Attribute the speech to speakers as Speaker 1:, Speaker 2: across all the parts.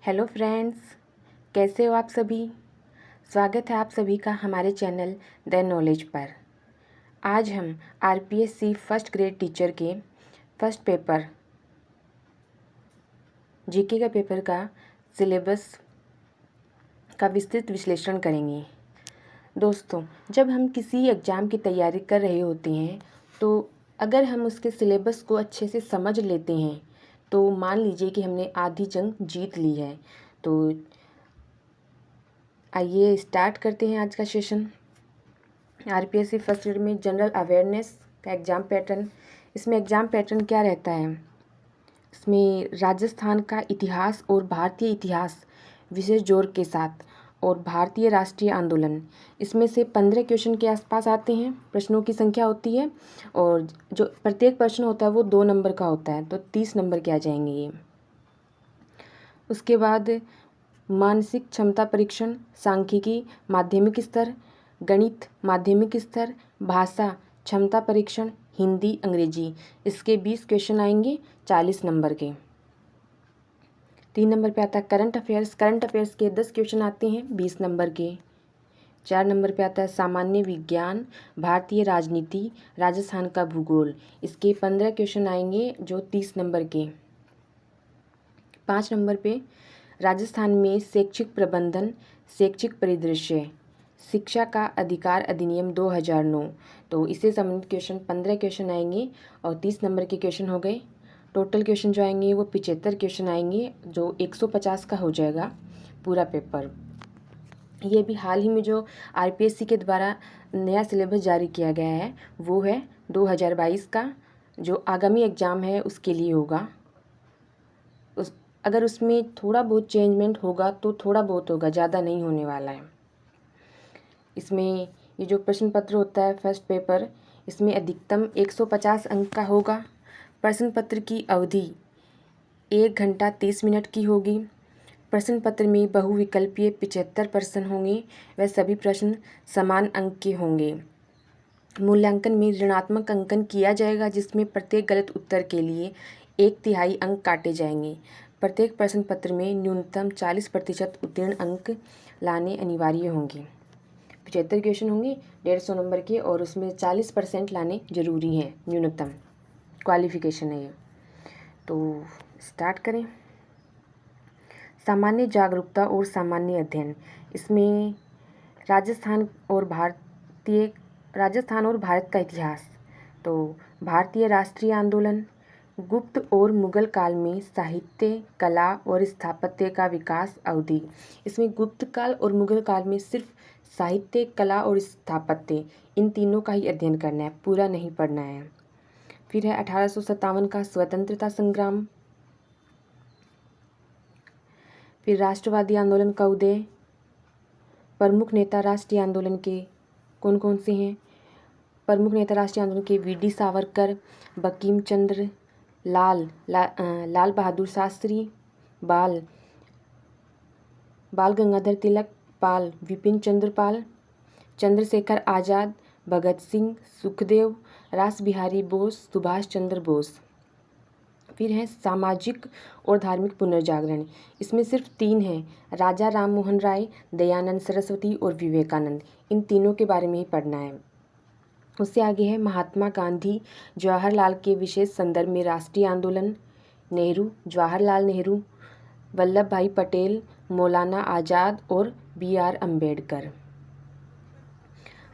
Speaker 1: Hello friends, कैसे हो आप सभी। स्वागत है आप सभी का हमारे चैनल द नॉलेज पर। आज हम आरपीएससी फर्स्ट ग्रेड टीचर के फर्स्ट पेपर जीके का पेपर का सिलेबस का विस्तृत विश्लेषण करेंगे। दोस्तों, जब हम किसी एग्ज़ाम की तैयारी कर रहे होते हैं तो अगर हम उसके सिलेबस को अच्छे से समझ लेते हैं तो मान लीजिए कि हमने आधी जंग जीत ली है। तो आइए स्टार्ट करते हैं आज का सेशन। आरपीएससी फर्स्ट ग्रेड में जनरल अवेयरनेस का एग्ज़ाम पैटर्न। इसमें एग्ज़ाम पैटर्न क्या रहता है, इसमें राजस्थान का इतिहास और भारतीय इतिहास विशेष जोर के साथ और भारतीय राष्ट्रीय आंदोलन, इसमें से 15 क्वेश्चन के आसपास आते हैं। प्रश्नों की संख्या होती है और जो प्रत्येक प्रश्न होता है वो 2 नंबर का होता है, तो 30 नंबर के आ जाएंगे ये। उसके बाद मानसिक क्षमता परीक्षण, सांख्यिकी माध्यमिक स्तर, गणित माध्यमिक स्तर, भाषा क्षमता परीक्षण हिंदी अंग्रेजी, इसके 20 क्वेश्चन आएंगे 40 नंबर के। 3 नंबर पे आता है करंट अफेयर्स। करंट अफेयर्स के 10 क्वेश्चन आते हैं 20 नंबर के। 4 नंबर पे आता है सामान्य विज्ञान, भारतीय राजनीति, राजस्थान का भूगोल, इसके 15 क्वेश्चन आएंगे जो 30 नंबर के। 5 नंबर पे राजस्थान में शैक्षिक प्रबंधन, शैक्षिक परिदृश्य, शिक्षा का अधिकार अधिनियम 2009, तो इससे संबंधित क्वेश्चन 15 क्वेश्चन आएंगे और 30 नंबर के क्वेश्चन हो गए। टोटल क्वेश्चन जो आएंगे वो 75 क्वेश्चन आएंगे, जो 150 का हो जाएगा पूरा पेपर। ये भी हाल ही में जो आरपीएससी के द्वारा नया सिलेबस जारी किया गया है वो है 2022 का, जो आगामी एग्ज़ाम है उसके लिए होगा। अगर उसमें थोड़ा बहुत चेंजमेंट होगा तो थोड़ा बहुत होगा, ज़्यादा नहीं होने वाला है। इसमें ये जो प्रश्न पत्र होता है फर्स्ट पेपर, इसमें अधिकतम 150 अंक का होगा। प्रश्न पत्र की अवधि 1 घंटा 30 मिनट की होगी। प्रश्न पत्र में बहुविकल्पीय 75 प्रश्न होंगे। वह सभी प्रश्न समान अंक के होंगे। मूल्यांकन में ऋणात्मक अंकन किया जाएगा, जिसमें प्रत्येक गलत उत्तर के लिए 1/3 अंक काटे जाएंगे। प्रत्येक प्रश्न पत्र में न्यूनतम 40% उत्तीर्ण अंक लाने अनिवार्य होंगे। 75 क्वेश्चन होंगे 150 नंबर के और उसमें 40% लाने जरूरी हैं, न्यूनतम क्वालिफिकेशन है ये। तो स्टार्ट करें। सामान्य जागरूकता और सामान्य अध्ययन, इसमें राजस्थान और भारत का इतिहास, तो भारतीय राष्ट्रीय आंदोलन, गुप्त और मुगल काल में साहित्य, कला और स्थापत्य का विकास अवधि। इसमें गुप्त काल और मुगल काल में सिर्फ साहित्य, कला और स्थापत्य, इन तीनों का ही अध्ययन करना है, पूरा नहीं पढ़ना है। फिर है 1857 का स्वतंत्रता संग्राम। फिर राष्ट्रवादी आंदोलन का उदय। प्रमुख नेता राष्ट्रीय आंदोलन के कौन कौन से हैं? प्रमुख नेता राष्ट्रीय आंदोलन के वीडी सावरकर, बंकिम चंद्र, लाल बहादुर शास्त्री, बाल गंगाधर तिलक, पाल विपिन चंद्र पाल, चंद्रशेखर आज़ाद, भगत सिंह, सुखदेव, रास बिहारी बोस, सुभाष चंद्र बोस। फिर है सामाजिक और धार्मिक पुनर्जागरण। इसमें सिर्फ 3 हैं, राजा राम मोहन राय, दयानंद सरस्वती और विवेकानंद। इन तीनों के बारे में ही पढ़ना है। उससे आगे है महात्मा गांधी, जवाहरलाल के विशेष संदर्भ में राष्ट्रीय आंदोलन, नेहरू, जवाहरलाल नेहरू, वल्लभ भाई पटेल, मौलाना आज़ाद और BR अम्बेडकर।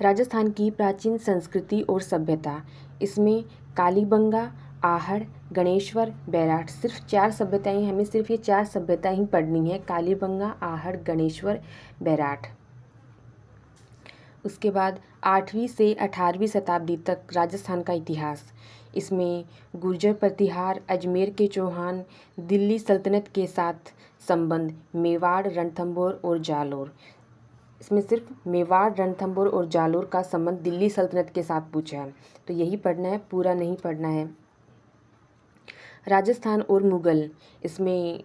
Speaker 1: राजस्थान की प्राचीन संस्कृति और सभ्यता, इसमें कालीबंगा, आहड़, गणेश्वर, बैराट, सिर्फ 4 सभ्यताएं, हमें सिर्फ ये 4 सभ्यताएं ही पढ़नी है, कालीबंगा, आहड़, गणेश्वर, बैराट। उसके बाद 8वीं से 18वीं शताब्दी तक राजस्थान का इतिहास, इसमें गुर्जर प्रतिहार, अजमेर के चौहान, दिल्ली सल्तनत के साथ संबंध, मेवाड़, रणथंभौर और जालौर। इसमें सिर्फ मेवाड़, रणथंभौर और जालौर का संबंध दिल्ली सल्तनत के साथ पूछा है, तो यही पढ़ना है, पूरा नहीं पढ़ना है। राजस्थान और मुगल, इसमें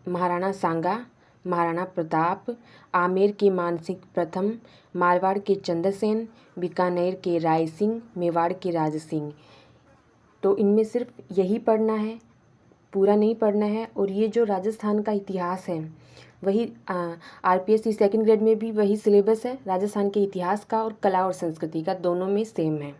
Speaker 1: महाराणा सांगा, महाराणा प्रताप, आमेर के मानसिंह प्रथम, मारवाड़ के चंद्रसेन, बीकानेर के राय सिंह, मेवाड़ के राज सिंह। तो इनमें सिर्फ यही पढ़ना है, पूरा नहीं पढ़ना है। और ये जो राजस्थान का इतिहास है वही RPSC सेकंड ग्रेड में भी वही सिलेबस है, राजस्थान के इतिहास का और कला और संस्कृति का, दोनों में सेम है।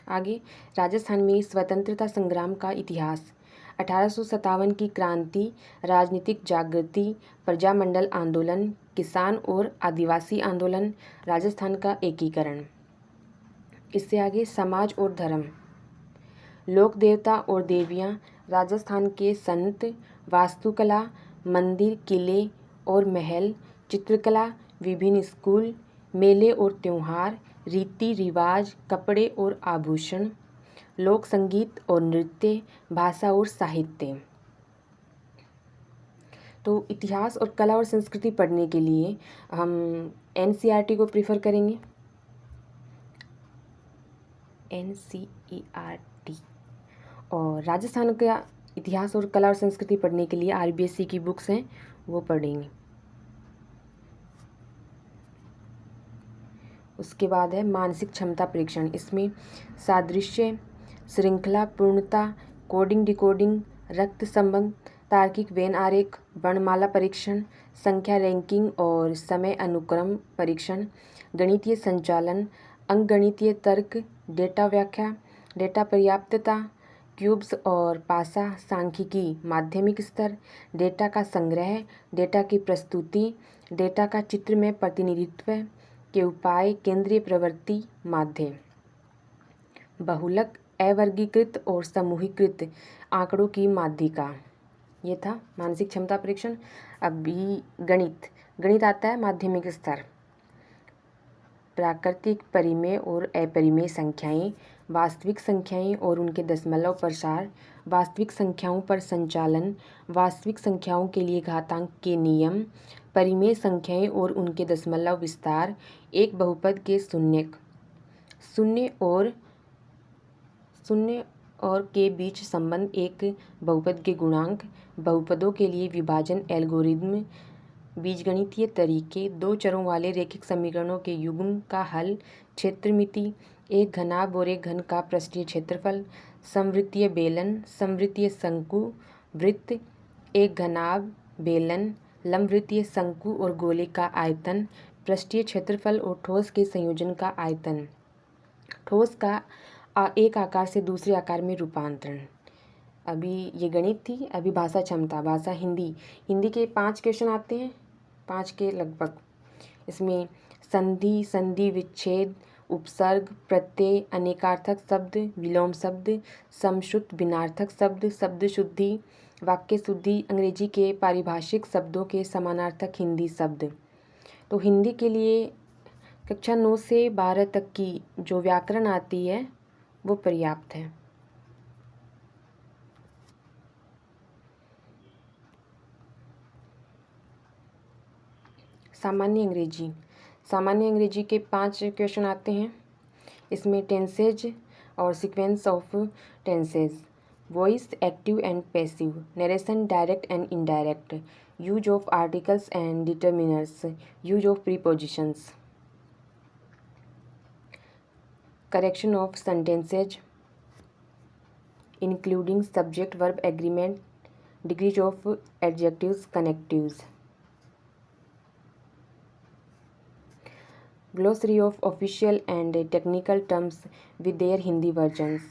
Speaker 1: आगे, राजस्थान में स्वतंत्रता संग्राम का इतिहास। 1857 की क्रांति, राजनीतिक जागृति, प्रजामंडल आंदोलन, किसान और आदिवासी आंदोलन, राजस्थान का एकीकरण। इससे आगे, समाज और धर्म, लोक देवता और देवियाँ, राजस्थान के संत, वास्तुकला, मंदिर, किले और महल, चित्रकला, विभिन्न स्कूल, मेले और त्योहार, रीति रिवाज, कपड़े और आभूषण, लोक संगीत और नृत्य, भाषा और साहित्य। तो इतिहास और कला और संस्कृति पढ़ने के लिए हम NCERT को प्रीफर करेंगे। NCERT। और राजस्थान का इतिहास और कला और संस्कृति पढ़ने के लिए RBSC की बुक्स हैं, वो पढ़ेंगे। उसके बाद है मानसिक क्षमता परीक्षण। इसमें सादृश्य, श्रृंखला, पूर्णता, कोडिंग डिकोडिंग, रक्त संबंध, तार्किक वेन आरेख, वर्णमाला परीक्षण, संख्या रैंकिंग और समय अनुक्रम परीक्षण, गणितीय संचालन, अंकगणितीय तर्क, डेटा व्याख्या, डेटा पर्याप्तता, क्यूब्स और पासा, सांख्यिकी माध्यमिक स्तर, डेटा का संग्रह, डेटा की प्रस्तुति, डेटा का चित्र में प्रतिनिधित्व के उपाय, केंद्रीय प्रवृत्ति, माध्य, बहुलक, अवर्गीकृत और समूहीकृत आंकड़ों की माध्यिका। ये था मानसिक क्षमता परीक्षण। अभी गणित आता है माध्यमिक स्तर, प्राकृतिक, परिमेय और अपरिमेय संख्याएं, वास्तविक संख्याएं और उनके दशमलव प्रसार, वास्तविक संख्याओं पर संचालन, वास्तविक संख्याओं के लिए घातांक के नियम, परिमेय संख्याएं और उनके दशमलव विस्तार, एक बहुपद के शून्य और के बीच संबंध, एक बहुपद के गुणांक, बहुपदों के लिए विभाजन एल्गोरिदम, बीजगणितीय तरीके, दो चरों वाले रैखिक समीकरणों के युग्म का हल, क्षेत्रमिति, एक घनाभ और एक घन का पृष्ठीय क्षेत्रफल, समवृत्तीय बेलन, समवृत्तीय शंकु, वृत्त, एक घनाभ, बेलन, लंबवृत्तीय शंकु और गोले का आयतन, पृष्ठीय क्षेत्रफल और ठोस के संयोजन का आयतन, ठोस का एक आकार से दूसरे आकार में रूपांतरण। अभी ये गणित थी। अभी भाषा क्षमता, भाषा हिंदी के 5 क्वेश्चन आते हैं, 5 के लगभग। इसमें संधि विच्छेद, उपसर्ग, प्रत्यय, अनेकार्थक शब्द, विलोम शब्द, समश्रुत भिन्नार्थक शब्द, शब्द शुद्धि, वाक्य शुद्धि, अंग्रेजी के पारिभाषिक शब्दों के समानार्थक हिंदी शब्द। तो हिंदी के लिए कक्षा 9 से 12 तक की जो व्याकरण आती है वो पर्याप्त है। सामान्य अंग्रेजी के 5 क्वेश्चन आते हैं। इसमें टेंसेज और sequence of tenses, voice active and passive, narration direct and indirect, use of articles and determiners, use of prepositions, correction of sentences including subject verb agreement, degrees of adjectives, connectives, glossary of official and technical terms with their Hindi versions,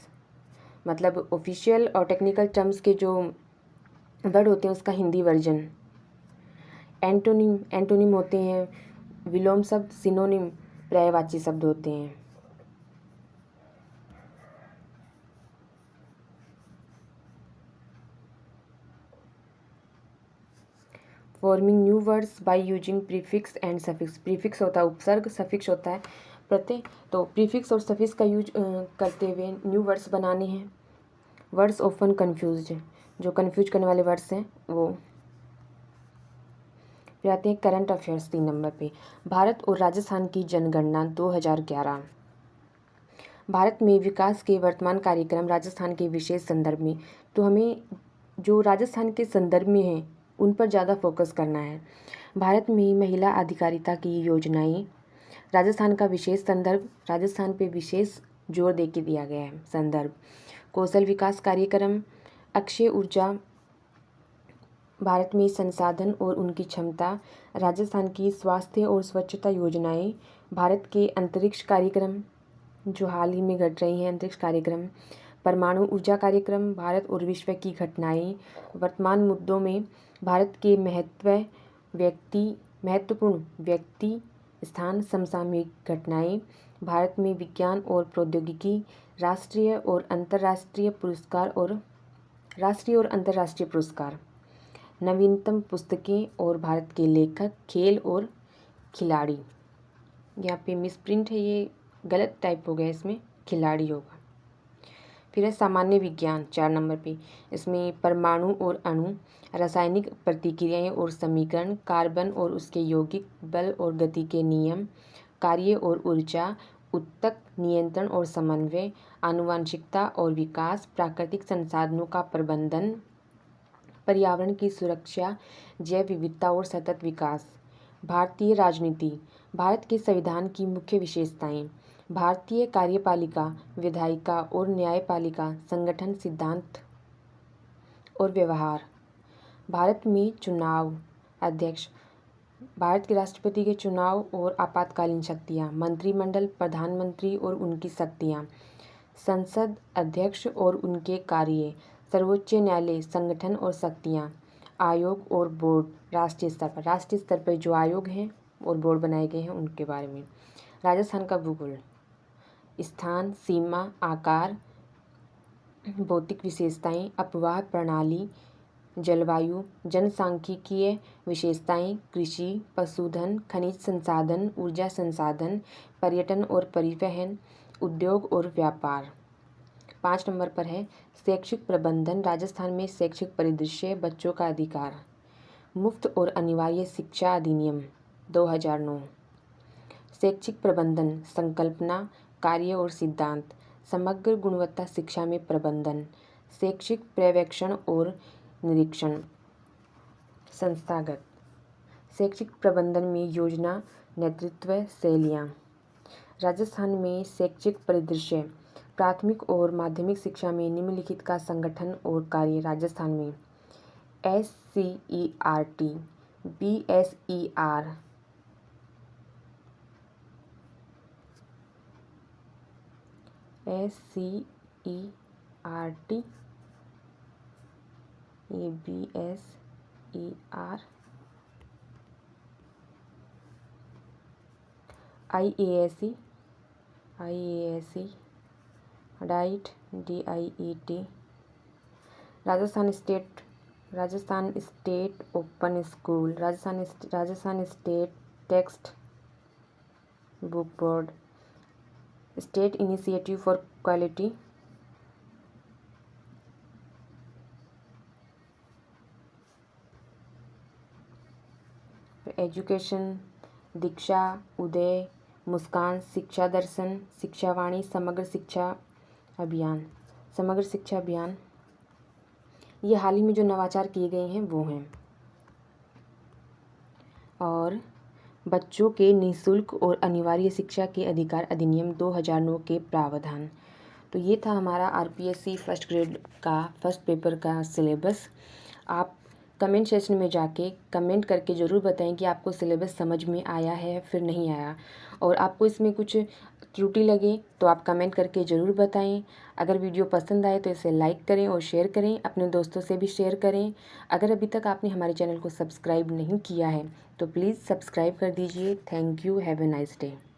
Speaker 1: मतलब official और technical terms के जो word होते हैं उसका Hindi version. Antonym होते हैं विलोम शब्द, सिनोनिम पर्यायवाची शब्द होते हैं। Forming new words by using prefix and suffix. Prefix होता है उपसर्ग, सफिक्स होता है प्रत्यय। तो प्रीफिक्स और सफिक्स का यूज करते हुए न्यू वर्ड्स बनाने हैं। वर्ड्स ऑफन कन्फ्यूज्ड, जो कन्फ्यूज करने वाले वर्ड्स हैं वो। फिर आते हैं करंट अफेयर्स 3 नंबर पे। भारत और राजस्थान की जनगणना 2011। भारत में विकास के वर्तमान कार्यक्रम राजस्थान के विशेष संदर्भ में, तो हमें जो राजस्थान के संदर्भ में हैं उन पर ज़्यादा फोकस करना है। भारत में महिला अधिकारिता की योजनाएं, राजस्थान का विशेष संदर्भ, राजस्थान पे विशेष जोर दे के दिया गया है संदर्भ। कौशल विकास कार्यक्रम, अक्षय ऊर्जा भारत में संसाधन और उनकी क्षमता, राजस्थान की स्वास्थ्य और स्वच्छता योजनाएं, भारत के अंतरिक्ष कार्यक्रम जो हाल ही में घट रही हैं, अंतरिक्ष कार्यक्रम, परमाणु ऊर्जा कार्यक्रम, भारत और विश्व की घटनाएं, वर्तमान मुद्दों में भारत के महत्वपूर्ण व्यक्ति स्थान, समसामयिक घटनाएं, भारत में विज्ञान और प्रौद्योगिकी, राष्ट्रीय और अंतर्राष्ट्रीय पुरस्कार, नवीनतम पुस्तकें और भारत के लेखक, खेल और खिलाड़ी। यहाँ पे मिसप्रिंट है, ये गलत टाइप हो गया, इसमें खिलाड़ी होगा। फिर है सामान्य विज्ञान 4 नंबर पे, इसमें परमाणु और अणु, रासायनिक प्रतिक्रियाएं और समीकरण, कार्बन और उसके यौगिक, बल और गति के नियम, कार्य और ऊर्जा, ऊतक नियंत्रण और समन्वय, आनुवंशिकता और विकास, प्राकृतिक संसाधनों का प्रबंधन, पर्यावरण की सुरक्षा, जैव विविधता और सतत विकास। भारतीय राजनीति, भारत के संविधान की मुख्य विशेषताएं, भारतीय कार्यपालिका, विधायिका और न्यायपालिका, संगठन, सिद्धांत और व्यवहार, भारत में चुनाव, अध्यक्ष, भारत के राष्ट्रपति के चुनाव और आपातकालीन शक्तियाँ, मंत्रिमंडल, प्रधानमंत्री और उनकी शक्तियाँ, संसद, अध्यक्ष और उनके कार्य, सर्वोच्च न्यायालय, संगठन और शक्तियाँ, आयोग और बोर्ड, राष्ट्रीय स्तर पर जो आयोग हैं और बोर्ड बनाए गए हैं उनके बारे में। राजस्थान का भूगोल, स्थान, सीमा, आकार, भौतिक विशेषताएं, अपवाह प्रणाली, जलवायु, जनसांख्यिकीय विशेषताएं, कृषि, पशुधन, खनिज संसाधन, ऊर्जा संसाधन, पर्यटन और परिवहन, उद्योग और व्यापार। 5 नंबर पर है शैक्षिक प्रबंधन, राजस्थान में शैक्षिक परिदृश्य, बच्चों का अधिकार, मुफ्त और अनिवार्य शिक्षा अधिनियम 2009, शैक्षिक प्रबंधन, संकल्पना, कार्य और सिद्धांत, समग्र गुणवत्ता शिक्षा में प्रबंधन, शैक्षिक पर्यवेक्षण और निरीक्षण, संस्थागत, शैक्षिक प्रबंधन में योजना, नेतृत्व, शैलियाँ। राजस्थान में शैक्षिक परिदृश्य, प्राथमिक और माध्यमिक शिक्षा में निम्नलिखित का संगठन और कार्य राजस्थान में SCERT, BSER, SCERT, ये BSER, IASE, DIET, DIET, Rajasthan state open school, Rajasthan state text book board, state initiative for quality, education, Diksha, Uday, Muskan, Shiksha Darshan, Shikshavani, समग्र शिक्षा अभियान। ये हाल ही में जो नवाचार किए गए हैं वो हैं। और बच्चों के निःशुल्क और अनिवार्य शिक्षा के अधिकार अधिनियम 2009 के प्रावधान। तो ये था हमारा RPSC फर्स्ट ग्रेड का फर्स्ट पेपर का सिलेबस। आप कमेंट सेक्शन में जाके कमेंट करके ज़रूर बताएं कि आपको सिलेबस समझ में आया है फिर नहीं आया, और आपको इसमें कुछ त्रुटि लगे तो आप कमेंट करके ज़रूर बताएं। अगर वीडियो पसंद आए तो इसे लाइक करें और शेयर करें, अपने दोस्तों से भी शेयर करें। अगर अभी तक आपने हमारे चैनल को सब्सक्राइब नहीं किया है तो प्लीज़ सब्सक्राइब कर दीजिए। Thank you, have a nice day.